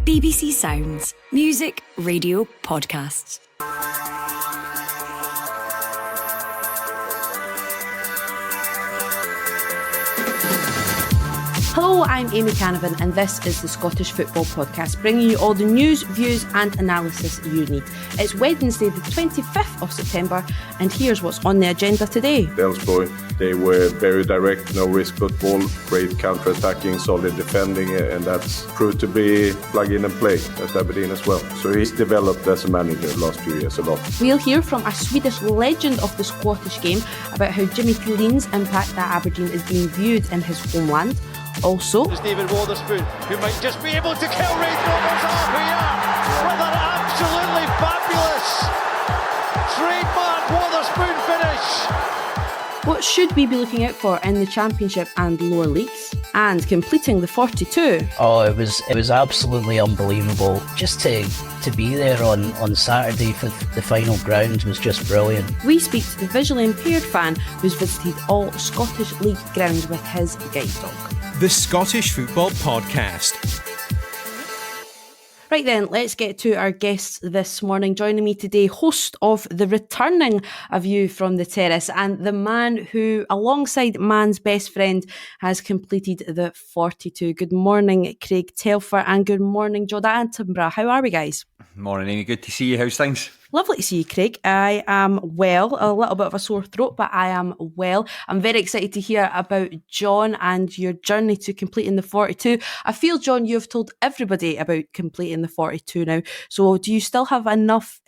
BBC Sounds. Music, radio, podcasts. Hello, I'm Amy Canavan and this is the Scottish Football Podcast, bringing you all the news, views and analysis you need. It's Wednesday the 25th of September and here's what's on the agenda today. Elfsborg, they were very direct, no risk football, great counter-attacking, solid defending, and that's proved to be plug in and play at Aberdeen as well. So he's developed as a manager the last few years a lot. We'll hear from a Swedish legend of the Scottish game about how Jimmy Thelin's impact at Aberdeen is being viewed in his homeland. Also, there's David Wotherspoon, who might just be able to kill Raith Rovers off here with an absolutely fabulous trademark Wotherspoon finish. What should we be looking out for in the Championship and lower leagues? And completing the 42. Oh, it was absolutely unbelievable. Just to be there on Saturday for the final ground was just brilliant. We speak to the visually impaired fan who's visited all Scottish League grounds with his guide dog. The Scottish Football Podcast. Right then, let's get to our guests this morning. Joining me today, host of the returning A View from the Terrace and the man who, alongside man's best friend, has completed the 42. Good morning, Craig Telfer, and good morning, Jon Attenborough. How are we, guys? Morning, Amy. Good to see you. How's things? Lovely to see you, Craig. I am well, a little bit of a sore throat, but I am well. I'm very excited to hear about Jon and your journey to completing the 42. I feel, Jon, you've told everybody about completing the 42 now. So do you still have enough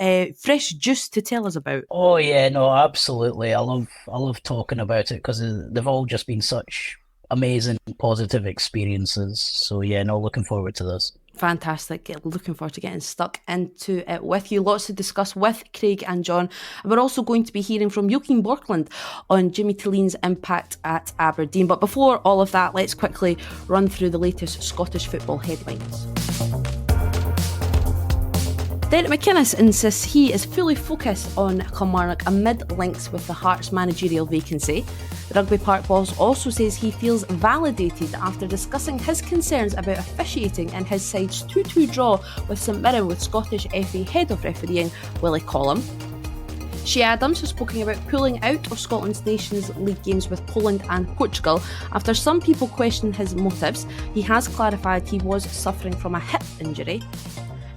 fresh juice to tell us about? Oh yeah, no, absolutely. I love talking about it because they've all just been such amazing, positive experiences. So yeah, no, looking forward to this. Fantastic. Looking forward to getting stuck into it with you. Lots to discuss with Craig and Jon. We're also going to be hearing from Joachim Bjorklund on Jimmy Thelin's impact at Aberdeen. But before all of that, let's quickly run through the latest Scottish football headlines. Derek McInnes insists he is fully focused on Kilmarnock amid links with the Hearts managerial vacancy. The Rugby Park boss also says he feels validated after discussing his concerns about officiating in his side's 2-2 draw with St Mirren with Scottish FA head of refereeing Willie Collum. Shea Adams has spoken about pulling out of Scotland's Nations League games with Poland and Portugal. After some people question his motives, he has clarified he was suffering from a hip injury.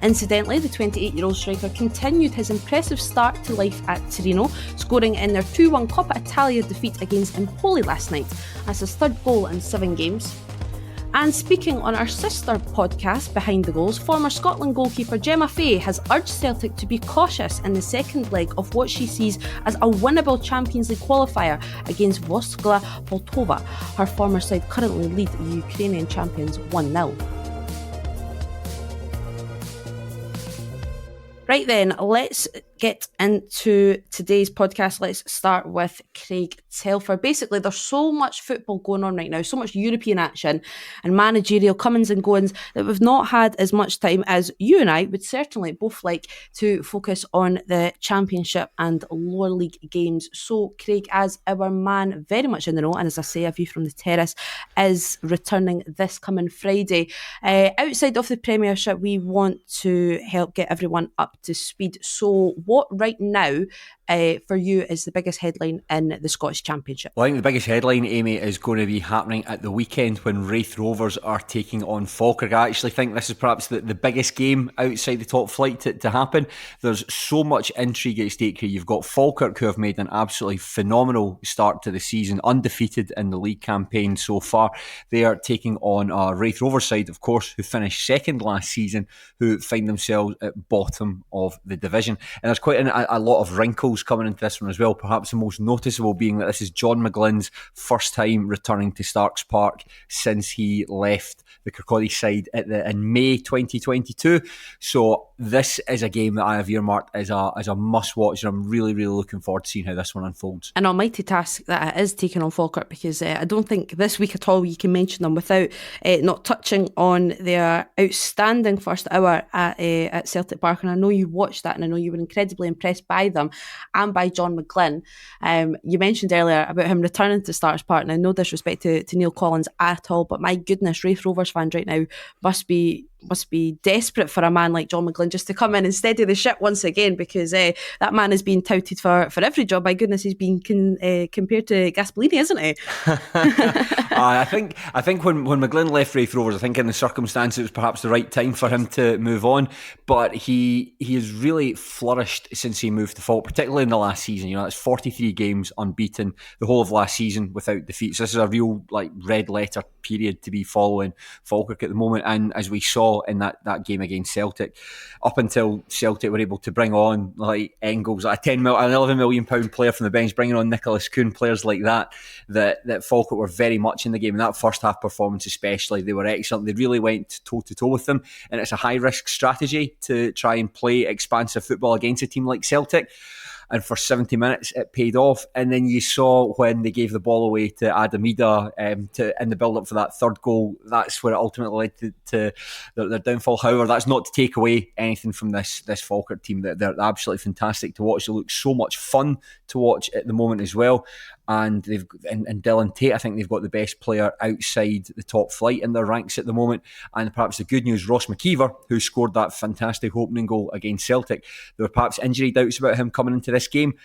Incidentally, the 28-year-old striker continued his impressive start to life at Torino, scoring in their 2-1 Coppa Italia defeat against Empoli last night. That's his third goal in 7 games. And speaking on our sister podcast, Behind the Goals, former Scotland goalkeeper Gemma Fay has urged Celtic to be cautious in the second leg of what she sees as a winnable Champions League qualifier against Wisła Poltowa. Her former side currently lead the Ukrainian champions 1-0. Right then, let's get into today's podcast. Let's start with Craig Telfer. Basically, there's so much football going on right now, so much European action and managerial comings and goings that we've not had as much time as you and I would certainly both like to focus on the Championship and lower league games. So, Craig, as our man very much in the know, and as I say, A View from the Terrace is returning this coming Friday. Outside of the Premiership, we want to help get everyone up to speed. So what right now for you is the biggest headline in the Scottish Championship? Well, I think the biggest headline, Amy, is going to be happening at the weekend when Raith Rovers are taking on Falkirk. I actually think this is perhaps the biggest game outside the top flight to happen. There's so much intrigue at stake here. You've got Falkirk, who have made an absolutely phenomenal start to the season, undefeated in the league campaign so far. They are taking on a Raith Rovers side, of course, who finished second last season, who find themselves at bottom of the division. And there's quite a lot of wrinkles coming into this one as well, perhaps the most noticeable being that this is John McGlynn's first time returning to Starks Park since he left the Kirkcaldy side in May 2022. So this is a game that I have earmarked as a must-watch, and I'm really, really looking forward to seeing how this one unfolds. An almighty task that it is taking on Falkirk, because I don't think this week at all you can mention them without not touching on their outstanding first hour at Celtic Park. And I know you watched that, and I know you were incredibly impressed by them and by John McGlynn. You mentioned earlier about him returning to Starks Park. Now, no disrespect to Neil Collins at all, but my goodness, Raith Rovers fans right now must be must be desperate for a man like John McGlynn just to come in and steady the ship once again, because that man is being touted for every job. My goodness, he's been compared to Gasparini, isn't he? I think when McGlynn left Wraith Rovers, I think in the circumstances it was perhaps the right time for him to move on. But he has really flourished since he moved to Falk, particularly in the last season. You know, it's 43 games unbeaten the whole of last season without defeat. So this is a real red letter period to be following Falkirk at the moment. And as we saw in that game against Celtic, up until Celtic were able to bring on Engels, an £11 million player from the bench, bringing on Nicholas Kuhn, players like that Falkirk were very much in the game. In that first half performance especially, they were excellent. They really went toe to toe with them, and it's a high risk strategy to try and play expansive football against a team like Celtic. And for 70 minutes, it paid off. And then you saw when they gave the ball away to Adam Ida in the build-up for that third goal, that's where it ultimately led to their downfall. However, that's not to take away anything from this Falkirk team. They're absolutely fantastic to watch. They look so much fun to watch at the moment as well. And they've and Dylan Tate, I think they've got the best player outside the top flight in their ranks at the moment. And perhaps the good news, Ross McKeever, who scored that fantastic opening goal against Celtic, there were perhaps injury doubts about him coming into this game.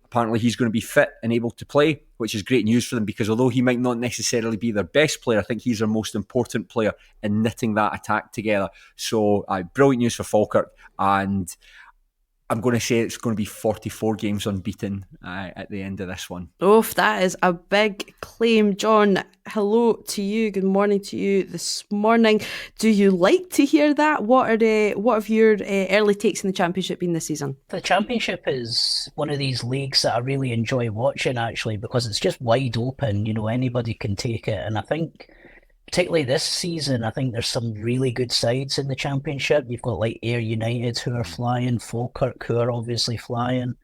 Apparently he's going to be fit and able to play, which is great news for them, because although he might not necessarily be their best player, I think he's their most important player in knitting that attack together. So brilliant news for Falkirk, and I'm going to say it's going to be 44 games unbeaten at the end of this one. Oh, that is a big claim. John, hello to you. Good morning to you this morning. Do you like to hear that? What have your early takes in the Championship been this season? The Championship is one of these leagues that I really enjoy watching, actually, because it's just wide open. You know, anybody can take it. And I think, particularly this season, I think there's some really good sides in the Championship. You've got Ayr United who are flying, Falkirk who are obviously flying.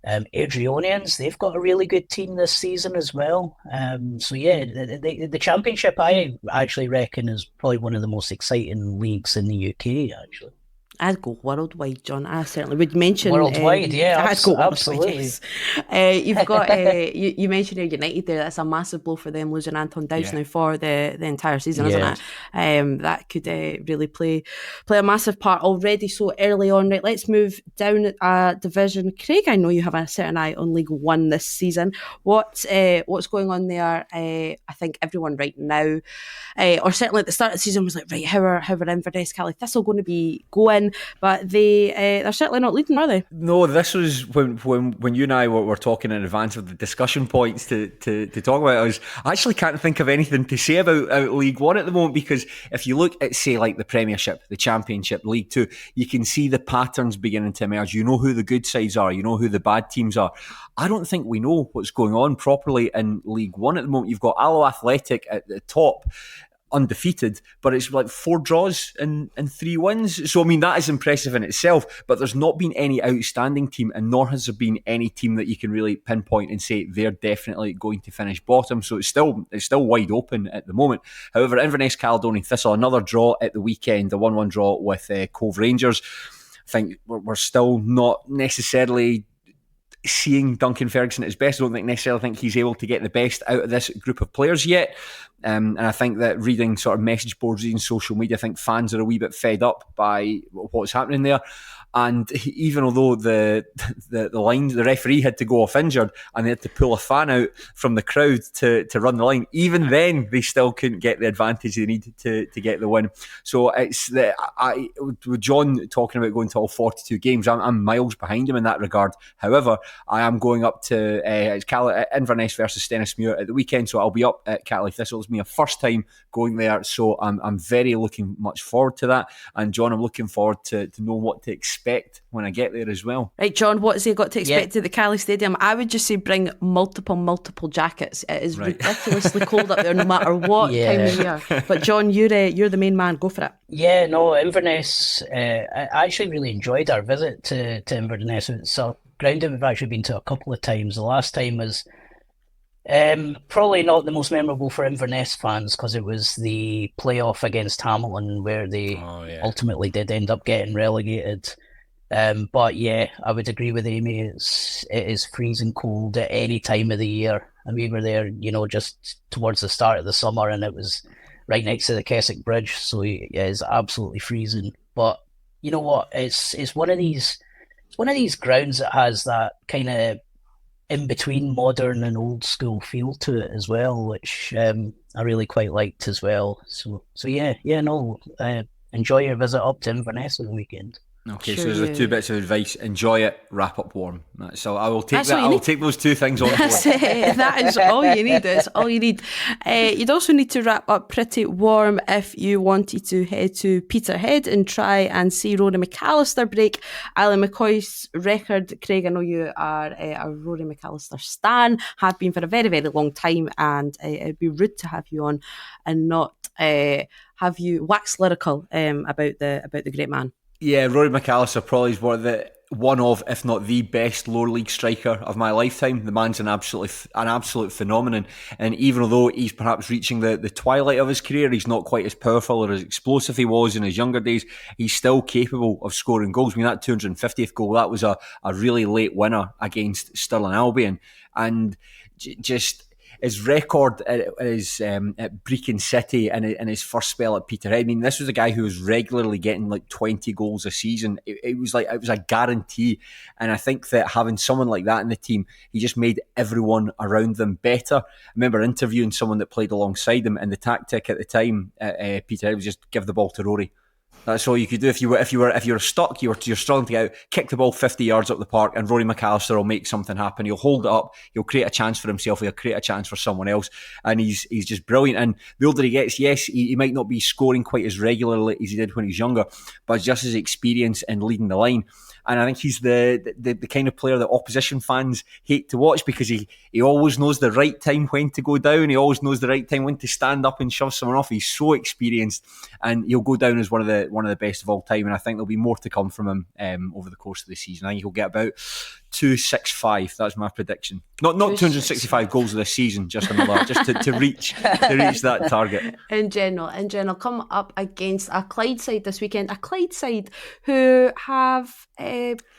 Adrionians, they've got a really good team this season as well. So yeah, the Championship I actually reckon is probably one of the most exciting leagues in the UK, actually. I'd go worldwide, John. I certainly would mention worldwide. I'd go absolutely. Yes. You've got you mentioned Ayr United there. That's a massive blow for them, losing Anton Dowse now for the entire season, isn't it? That could really play a massive part already so early on. Right, let's move down a division. Craig, I know you have a certain eye on League One this season. What's going on there? I think everyone right now, or certainly at the start of the season, was like, right, how are Inverness, Cali Thistle going to be going? But they're certainly not leading, are they? No, this was when you and I were talking in advance of the discussion points to talk about. I actually can't think of anything to say about League One at the moment, because if you look at, say, like the Premiership, the Championship, League Two, you can see the patterns beginning to emerge. You know who the good sides are, you know who the bad teams are. I don't think we know what's going on properly in League One at the moment. You've got Alloa Athletic at the top, undefeated, but it's like 4 draws and 3 wins. So, I mean, that is impressive in itself, but there's not been any outstanding team, and nor has there been any team that you can really pinpoint and say they're definitely going to finish bottom. So it's still wide open at the moment. However, Inverness, Caledonian Thistle, another draw at the weekend, a 1-1 draw with Cove Rangers. I think we're still not necessarily seeing Duncan Ferguson at his best. I don't necessarily think he's able to get the best out of this group of players yet. And I think that reading sort of message boards and social media, I think fans are a wee bit fed up by what's happening there. And even although the referee had to go off injured and they had to pull a fan out from the crowd to run the line, even then they still couldn't get the advantage they needed to get the win. So it's with John talking about going to all 42 games, I'm miles behind him in that regard. However, I am going up to Inverness versus Stennismuir at the weekend, so I'll be up at Cali Thistle. It's my first time going there, so I'm very looking much forward to that. And John, I'm looking forward to know what to expect when I get there as well. Right, John, what has he got to expect at the Cali Stadium? I would just say bring multiple jackets. It is ridiculously cold up there no matter what time of year. But John, you're the main man. Go for it. Yeah, no, Inverness, I actually really enjoyed our visit to Inverness. It's a ground that we've actually been to a couple of times. The last time was probably not the most memorable for Inverness fans, because it was the playoff against Hamilton where they ultimately did end up getting relegated. But yeah, I would agree with Amy. It is freezing cold at any time of the year, and we were there, just towards the start of the summer, and it was right next to the Keswick Bridge, so it is absolutely freezing. But you know what? It's one of these grounds that has that kind of in between modern and old school feel to it as well, which I really quite liked as well. So enjoy your visit up to Inverness on the weekend. Okay, Sure so there's you- two bits of advice: enjoy it, wrap up warm. So I will take That's that. all you I will need. take those two things on board. That is all you need. It's all you need. You'd also need to wrap up pretty warm if you wanted to head to Peterhead and try and see Rory McAllister break Alan McCoy's record. Craig, I know you are a Rory McAllister stan, have been for a very, very long time, and it'd be rude to have you on and not have you wax lyrical about the great man. Yeah, Rory McAllister probably is one of, if not the best lower league striker of my lifetime. The man's an absolute phenomenon. And even though he's perhaps reaching the twilight of his career, he's not quite as powerful or as explosive he was in his younger days. He's still capable of scoring goals. I mean, that 250th goal, that was a really late winner against Stirling Albion. And just his record at Brecon City and in his first spell at Peterhead. I mean, this was a guy who was regularly getting like 20 goals a season. It was a guarantee. And I think that having someone like that in the team, he just made everyone around them better. I remember interviewing someone that played alongside him, and the tactic at the time at Peterhead was just give the ball to Rory. That's all you could do if you were stuck. You're struggling to get out. Kick the ball 50 yards up the park, and Rory McAllister will make something happen. He'll hold it up. He'll create a chance for himself. He'll create a chance for someone else, and he's just brilliant. And the older he gets, yes, he might not be scoring quite as regularly as he did when he was younger, but just his experience in leading the line. And I think he's the kind of player that opposition fans hate to watch, because he always knows the right time when to go down. He always knows the right time when to stand up and shove someone off. He's so experienced, and he'll go down as one of the best of all time. And I think there'll be more to come from him over the course of the season. I think he'll get about 265. That's my prediction. Not 265 goals of this season, just to reach that target. In general, come up against a Clyde side this weekend. A Clyde side who have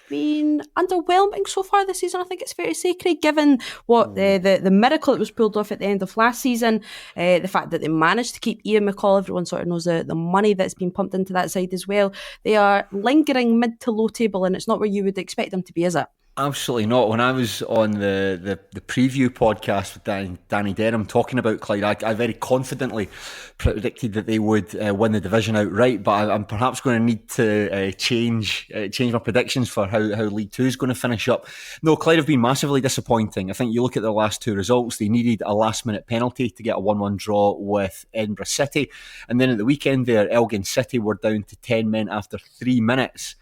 been underwhelming so far this season, I think it's fair to say, Craig, given what the miracle that was pulled off at the end of last season, the fact that they managed to keep Ian McCall. Everyone sort of knows the money that's been pumped into that side as well. They are lingering mid to low table, and it's not where you would expect them to be, is it? Absolutely not. When I was on the preview podcast with Danny Denham talking about Clyde, I very confidently predicted that they would win the division outright, but I'm perhaps going to need to change my predictions for how League Two is going to finish up. No, Clyde have been massively disappointing. I think you look at their last two results, they needed a last minute penalty to get a 1-1 draw with Edinburgh City, and then at the weekend there, Elgin City were down to 10 men after 3 minutes.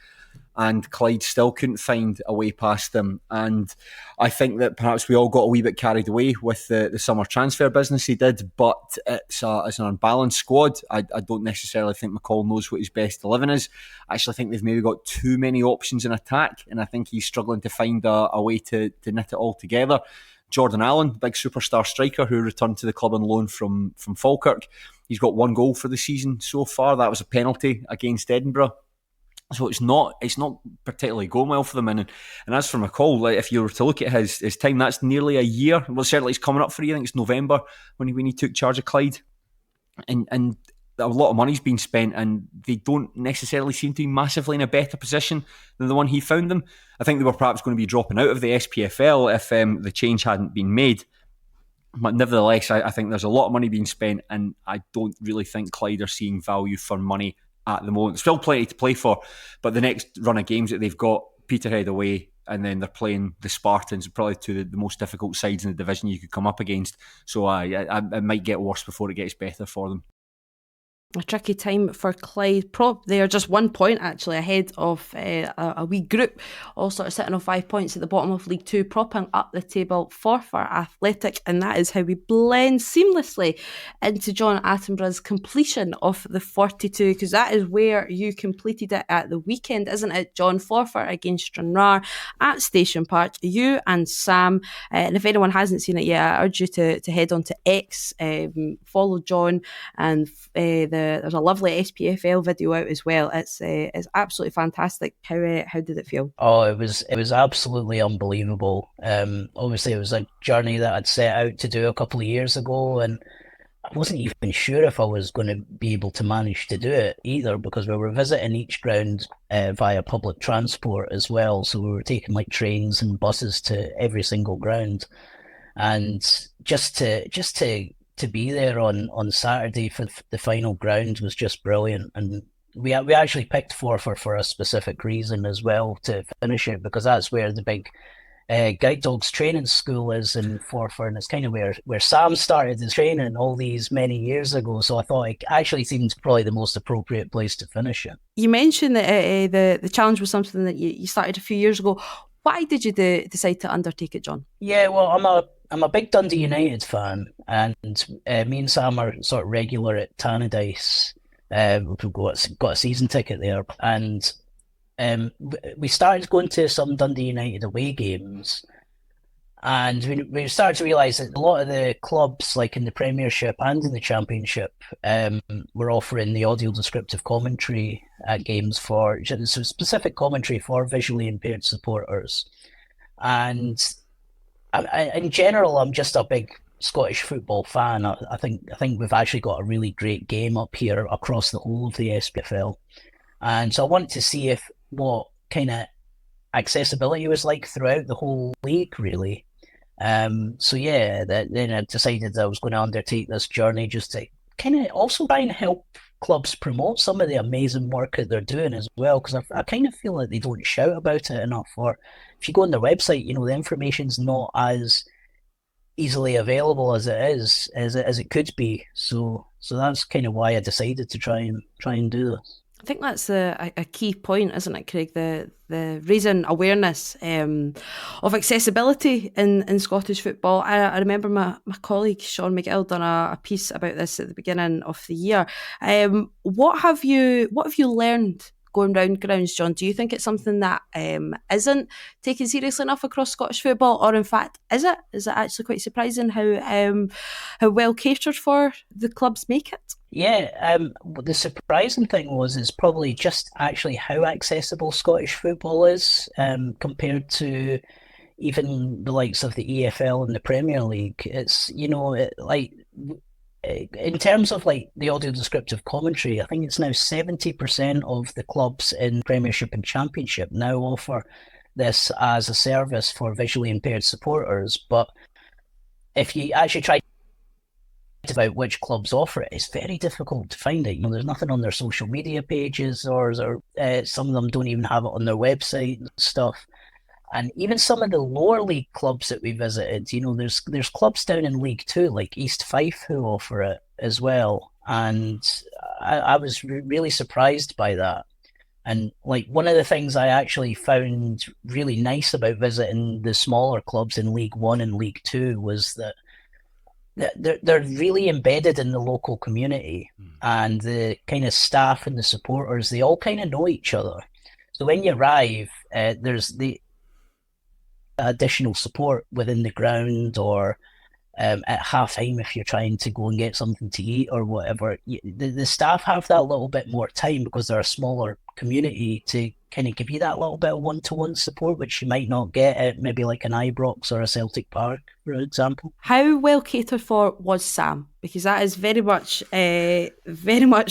And Clyde still couldn't find a way past them. And I think that perhaps we all got a wee bit carried away with the summer transfer business he did, but it's an unbalanced squad. I don't necessarily think McCall knows what his best 11 is. I actually think they've maybe got too many options in attack, and I think he's struggling to find a way to knit it all together. Jordan Allen, big superstar striker who returned to the club on loan from Falkirk. He's got 1 goal for the season so far. That was a penalty against Edinburgh. So it's not particularly going well for them. And as for McCall, like, if you were to look at his time, that's nearly a year. Well, certainly it's coming up for a year. I think it's November when he took charge of Clyde. And a lot of money's been spent, and they don't necessarily seem to be massively in a better position than the one he found them. I think they were perhaps going to be dropping out of the SPFL if the change hadn't been made. But nevertheless, I think there's a lot of money being spent, and I don't really think Clyde are seeing value for money at the moment. Still plenty to play for, but the next run of games that they've got, Peterhead away, and then they're playing the Spartans, probably two of the most difficult sides in the division you could come up against. So it might get worse before it gets better for them. A tricky time for Clyde. They are just 1 point actually ahead of a wee group, all sort of sitting on 5 points at the bottom of League Two, propping up the table for Athletic, and that is how we blend seamlessly into Jon Attenborough's completion of the 42, because that is where you completed it at the weekend, isn't it, John? Forfar against Stranraer at Station Park. You and Sam, and if anyone hasn't seen it yet, I urge you to head on to X, follow John, and there's a lovely SPFL video out as well. It's absolutely fantastic. How did it feel? Oh, it was absolutely unbelievable. Obviously, it was a journey that I'd set out to do a couple of years ago, and wasn't even sure if I was going to be able to manage to do it either, because we were visiting each ground via public transport as well. So we were taking like trains and buses to every single ground, and just to be there on Saturday for the final ground was just brilliant. And we actually picked Forfar for a specific reason as well, to finish it, because that's where the big Guide Dogs training school is in Forfar, and it's kind of where Sam started his training all these many years ago. So I thought it actually seemed probably the most appropriate place to finish it. You mentioned that the challenge was something that you started a few years ago. Why did you decide to undertake it, John? Yeah, well, I'm a big Dundee United fan, and me and Sam are sort of regular at Tannadice. We've got a season ticket there, and we started going to some Dundee United away games, and we started to realise that a lot of the clubs, like in the Premiership and in the Championship, were offering the audio descriptive commentary at games for specific commentary for visually impaired supporters. And in general, I'm just a big Scottish football fan. I think we've actually got a really great game up here across the whole of the SPFL, and so I wanted to see what kind of accessibility was like throughout the whole league, really. So yeah, then I decided that I was going to undertake this journey just to kind of also try and help clubs promote some of the amazing work that they're doing as well, because I kind of feel like they don't shout about it enough. Or if you go on their website, the information's not as easily available as it is, as it could be. So that's kind of why I decided to try and do this. I think that's a key point, isn't it, Craig? The raising awareness of accessibility in Scottish football. I remember my colleague Sean McGill done a piece about this at the beginning of the year. What have you learned going round grounds, John? Do you think it's something that isn't taken seriously enough across Scottish football, or in fact, is it? Is it actually quite surprising how well catered for the clubs make it? Yeah, the surprising thing is probably just actually how accessible Scottish football is compared to even the likes of the EFL and the Premier League. It's, in terms of like the audio descriptive commentary, I think it's now 70% of the clubs in Premiership and Championship now offer this as a service for visually impaired supporters. But if you actually try about which clubs offer it, it's very difficult to find it. There's nothing on their social media pages, or some of them don't even have it on their website and stuff. And even some of the lower league clubs that we visited, there's clubs down in League Two, like East Fife, who offer it as well. And I was really surprised by that. And like one of the things I actually found really nice about visiting the smaller clubs in League One and League Two was that they're really embedded in the local community, and the kind of staff and the supporters, they all kind of know each other. So when you arrive, there's the additional support within the ground, or at half time if you're trying to go and get something to eat or whatever. The staff have that little bit more time because they're a smaller community to kind of give you that little bit of one-to-one support, which you might not get at maybe like an Ibrox or a Celtic Park, for example. How well catered for was Sam? Because that is very much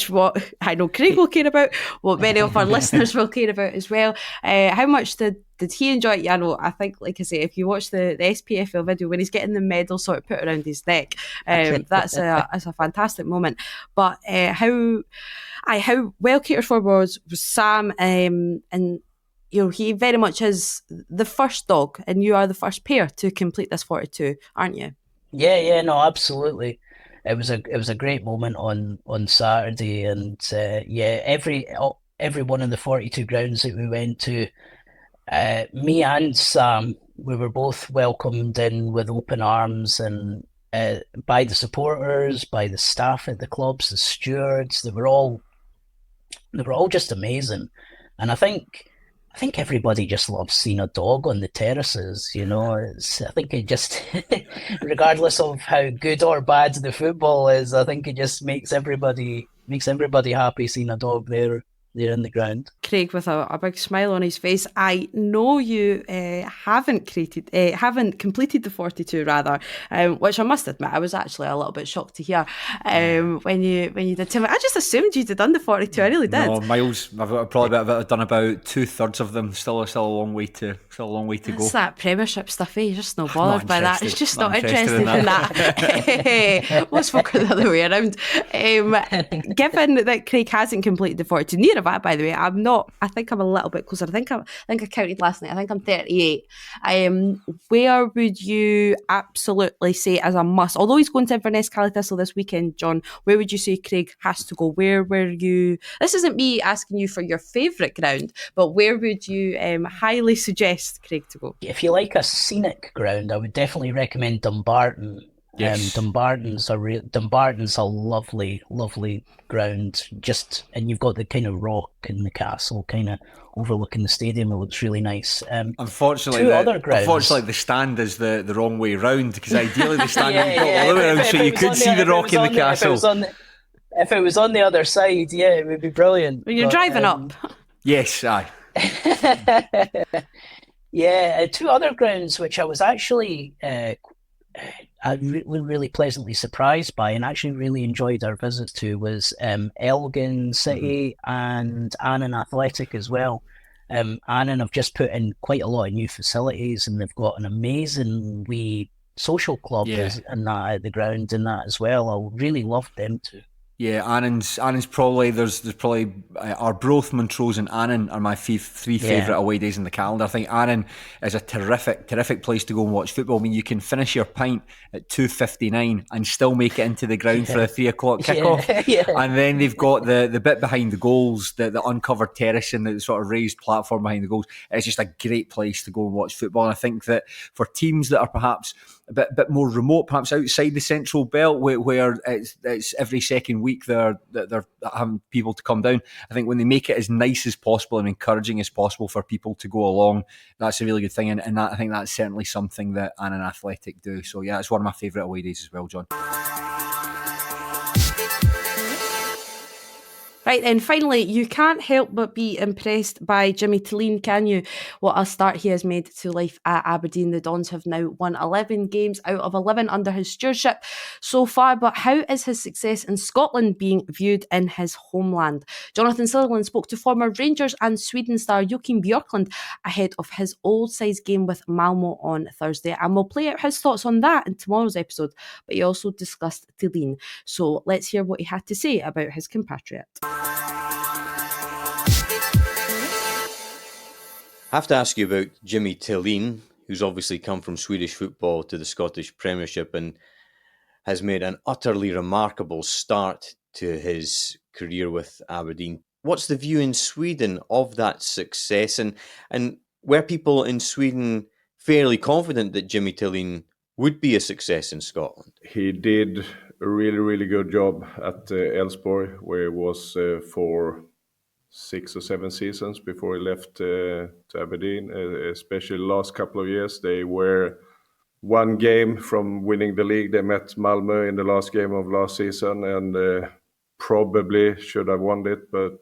what I know Craig will care about, what many of our listeners will care about as well. How much did he enjoy it? Yeah, I think, like I say, if you watch the SPFL video when he's getting the medal sort of put around his neck, that's a fantastic moment. But how well catered for was Sam, and he very much is the first dog, and you are the first pair to complete this 42, aren't you? Yeah, no, absolutely. It was a great moment on Saturday, and every one of the 42 grounds that we went to, me and Sam, we were both welcomed in with open arms, and by the supporters, by the staff at the clubs, the stewards. They were all just amazing. And I think everybody just loves seeing a dog on the terraces. I think it just, regardless of how good or bad the football is, I think it just makes everybody happy seeing a dog there. there in the ground. Craig with a big smile on his face. I know you haven't completed the 42 rather, which I must admit I was actually a little bit shocked to hear when you did tell me. I just assumed you'd have done the 42. I really did. No, miles. I've probably done about 2/3 of them. Still a long way to go. It's that Premiership stuff. You're just not bothered by that. It's just not interested in that. Most folk are the other way around. Given that Craig hasn't completed the 42, near of that, by the way, I'm not. I think I'm a little bit closer. I think I counted last night. I think I'm 38. Where would you absolutely say as a must? Although he's going to Inverness Cali Thistle this weekend, John, where would you say Craig has to go? Where were you? This isn't me asking you for your favourite ground, but where would you highly suggest Craig to go? If you like a scenic ground, I would definitely recommend Dumbarton. Yes. Dumbarton's a lovely, lovely ground. And you've got the kind of rock in the castle, kind of overlooking the stadium. It looks really nice. Unfortunately, the stand is the wrong way round, because ideally the stand would go all the way around, so you could see the rock in the castle. If it was on the other side, yeah, it would be brilliant. When you're driving up. Yes, aye. Yeah, two other grounds which I was actually really pleasantly surprised by and actually really enjoyed our visit to was Elgin City and Annan Athletic as well. Annan have just put in quite a lot of new facilities, and they've got an amazing wee social club and that at the ground and that as well. I really loved them too. Yeah, Annan's probably there's probably Arbroath, Montrose and Annan are my three favourite away days in the calendar. I think Annan is a terrific place to go and watch football. I mean, you can finish your pint at 2:59 and still make it into the ground for a 3:00 kickoff. And then they've got the bit behind the goals, the uncovered terrace and the sort of raised platform behind the goals. It's just a great place to go and watch football. And I think that for teams that are perhaps a bit more remote, perhaps outside the central belt, where it's every second week they're having people to come down, I think when they make it as nice as possible and encouraging as possible for people to go along, that's a really good thing. And that, I think that's certainly something that Annan Athletic do. So yeah, it's one of my favourite away days as well, John. Right then, finally, you can't help but be impressed by Jimmy Thelin, can you? What a start he has made to life at Aberdeen. The Dons have now won 11 games out of 11 under his stewardship so far, but how is his success in Scotland being viewed in his homeland? Jonathan Sutherland spoke to former Rangers and Sweden star Joachim Bjorklund ahead of his old-size game with Malmo on Thursday, and we'll play out his thoughts on that in tomorrow's episode, but he also discussed Thelin. So let's hear what he had to say about his compatriot. I have to ask you about Jimmy Thelin, who's obviously come from Swedish football to the Scottish Premiership and has made an utterly remarkable start to his career with Aberdeen. What's the view in Sweden of that success? And were people in Sweden fairly confident that Jimmy Thelin would be a success in Scotland? He did a really, really good job at Elfsborg, where he was for 6 or 7 seasons before he left to Aberdeen. Especially the last couple of years, they were one game from winning the league. They met Malmö in the last game of last season and probably should have won it, but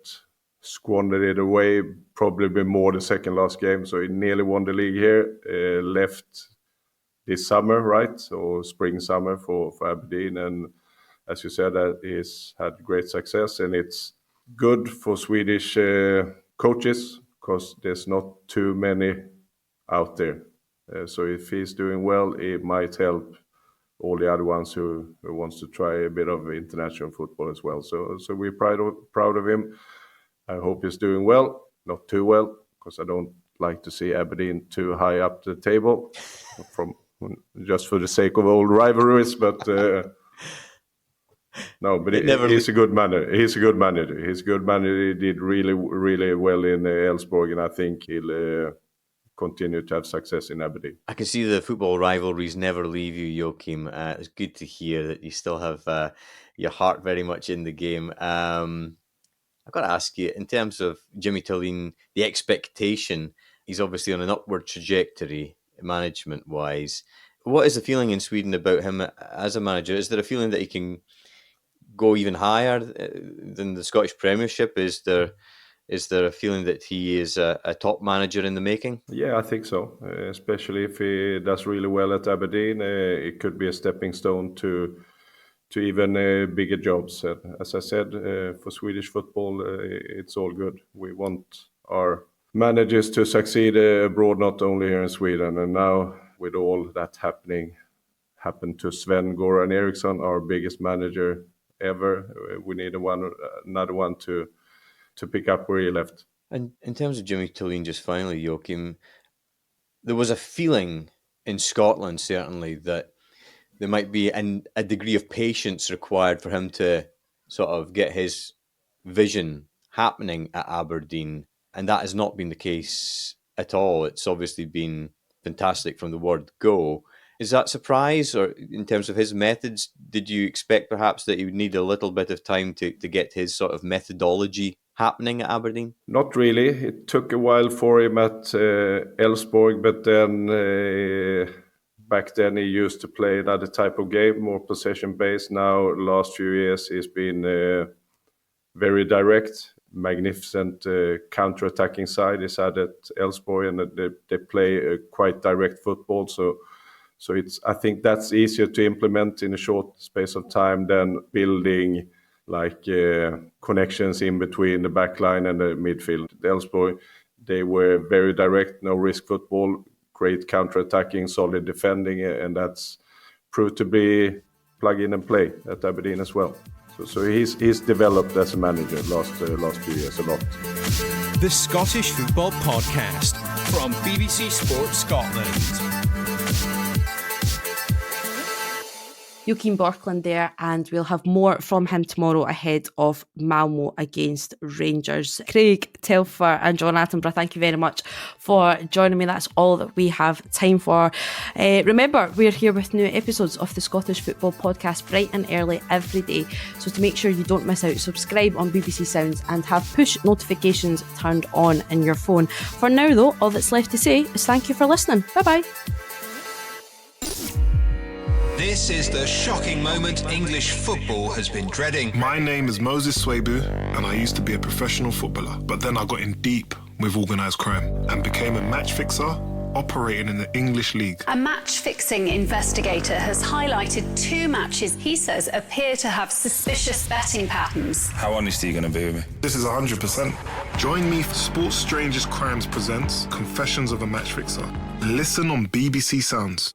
squandered it away, probably more the second last game. So he nearly won the league here, left this summer, right? So spring, summer for Aberdeen. And as you said, he's had great success, and it's good for Swedish coaches because there's not too many out there. So if he's doing well, it might help all the other ones who wants to try a bit of international football as well. So we're proud of him. I hope he's doing well, not too well, because I don't like to see Aberdeen too high up the table, just for the sake of old rivalries, but. No, but he's a good manager. He's a good manager. He did really, really well in Elfsborg, and I think he'll continue to have success in Aberdeen. I can see the football rivalries never leave you, Joachim. It's good to hear that you still have your heart very much in the game. I've got to ask you, in terms of Jimmy Thelin, the expectation, he's obviously on an upward trajectory, management-wise. What is the feeling in Sweden about him as a manager? Is there a feeling that he can go even higher than the Scottish Premiership? Is there Is there a feeling that he is a top manager in the making? Yeah, I think so. Especially if he does really well at Aberdeen, it could be a stepping stone to even bigger jobs. As I said, for Swedish football, it's all good. We want our managers to succeed abroad, not only here in Sweden. And now, with all that happened to Sven-Goran Eriksson, our biggest manager ever. We need another one to pick up where he left. And in terms of Jimmy Thelin, just finally, Joachim, there was a feeling in Scotland, certainly, that there might be a degree of patience required for him to sort of get his vision happening at Aberdeen. And that has not been the case at all. It's obviously been fantastic from the word go. Is that a surprise? Or in terms of his methods, did you expect perhaps that he would need a little bit of time to get his sort of methodology happening at Aberdeen? Not really. It took a while for him at Elfsborg, but then back then he used to play another type of game, more possession-based. Now, last few years, he's been very direct, magnificent counter-attacking side he's had at Elfsborg, and they play quite direct football. So I think that's easier to implement in a short space of time than building like connections in between the back line and the midfield. The Elfsborg, they were very direct, no risk football, great counter-attacking, solid defending, and that's proved to be plug in and play at Aberdeen as well. So he's developed as a manager last few years a lot. The Scottish Football Podcast from BBC Sports Scotland. Joachim Bjorklund there, and we'll have more from him tomorrow ahead of Malmo against Rangers. Craig Telfer and Jon Attenborough, thank you very much for joining me. That's all that we have time for. Remember, we're here with new episodes of the Scottish Football Podcast bright and early every day. So to make sure you don't miss out, subscribe on BBC Sounds and have push notifications turned on in your phone. For now though, all that's left to say is thank you for listening. Bye-bye. This is the shocking moment English football has been dreading. My name is Moses Swebu, and I used to be a professional footballer. But then I got in deep with organised crime and became a match fixer operating in the English League. A match-fixing investigator has highlighted 2 matches he says appear to have suspicious betting patterns. How honest are you going to be with me? This is 100%. Join me for Sports Strangers Crimes presents Confessions of a Match Fixer. Listen on BBC Sounds.